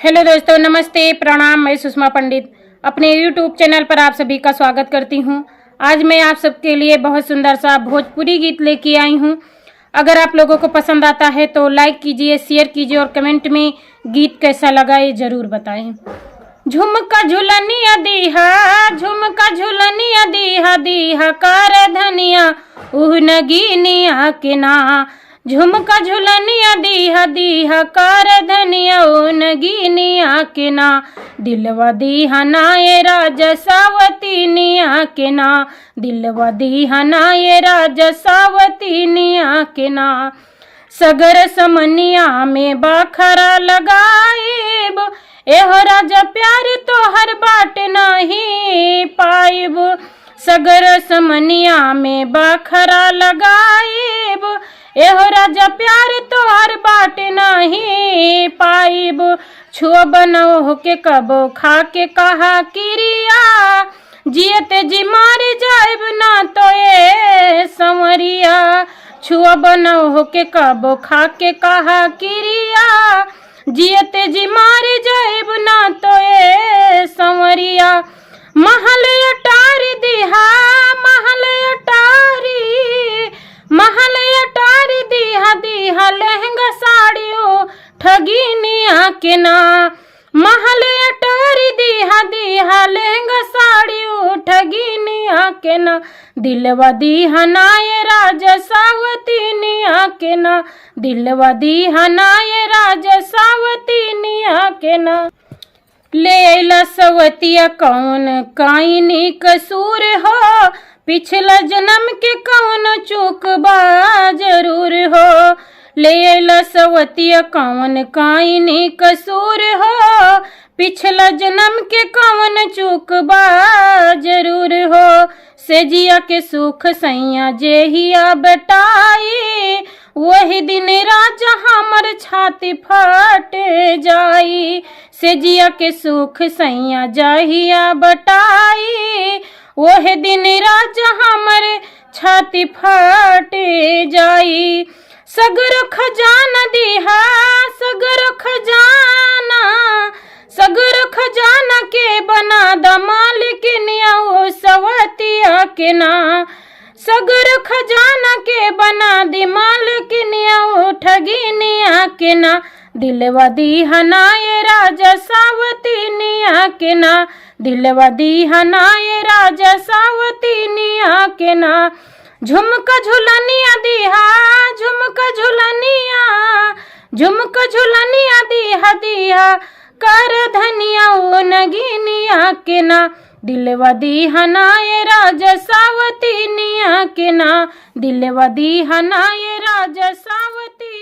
Hello दोस्तों, नमस्ते, प्रणाम। मैं सुषमा पंडित अपने YouTube चैनल पर आप सभी का स्वागत करती हूं। आज मैं आप सबके लिए बहुत सुंदर सा भोजपुरी गीत लेके आई हूं। अगर आप लोगों को पसंद आता है तो लाइक कीजिए, शेयर कीजिए और कमेंट में गीत कैसा लगा ये ज़रूर बताएं। झुमका झुलनिया दीहा, झुमका झुलनिया दीहा, दीहा कर धनिया उह नगीनिया के ना। झुमका झुलनिया दीहा, दीहा कर धनिया ओ नगीनिया के ना। दिलवा दीहा ना ये राजा सावतीनिया के ना। दिलवा दीहा ना ये राजा सावतीनिया के ना। सगर समनिया में बाखरा लगाइब, एहो राजा प्यार तो हर बाट नहीं पाइब। सगर समनिया में बाखरा लगाइब, एहो राजा प्यार तो हर बाट नहीं पाइब। छुआ बनओ होके कबो खा के कहा किरिया, जियते जी मार जाइब ना तो ये संवरिया। छुआ बनओ होके कबो खा के कहा किरिया, जियते जी मार जाइब ना तो ये संवरिया। महल अटारी दीहा, महल अटारी, महल अटारी दीहा, दीहा लहंगा साड़ियों ठगिनिया के ना। महल अटारी दीहा, दीहा लहंगा साड़ियों ठगिनिया के ना। दिलवा दीहा ना ये राजा सावतीनिया के ना। दिलवा दीहा ना ये राजा सावतीनिया के ना। ले अइला सवतिया कौन काइनी कसूर हो, पिछला जन्म के कौन चूक बा जरूर हो। ले अइला सवतिया कौन काइनी कसूर हो, पिछला जन्म के कौन चूक बा जरूर हो। सेजिया के सुख सैया जेहिया बटाई, वही दिन राजा हमर छाती फट जाई। सेजिया के सुख सैया जहिया बटाई, वही दिन राजा हमर छाती फट जाई। सगर खजाना दीहा, सगर खजाना, सगर खजाना के बना द मालिकिनिया ओ सवतिया के ना। सगर खजाना के बना दी मालिकिनिया ओ ठगिनिया के ना। दिलवा दीहा ना ये राजा सावतीनिया के ना। दिलवा दीहा ना ये राजा सावतीनिया के ना। झुमका झुलनिया दीहा, झुमका झुलनिया, झुमका झुलनिया दीहा, दीहा कर धनिया ओ नगीनिया के ना। दिलवा दीहा ना ये राजा सावतीनिया के ना। दिलवा दीहा ना ये राजा सावती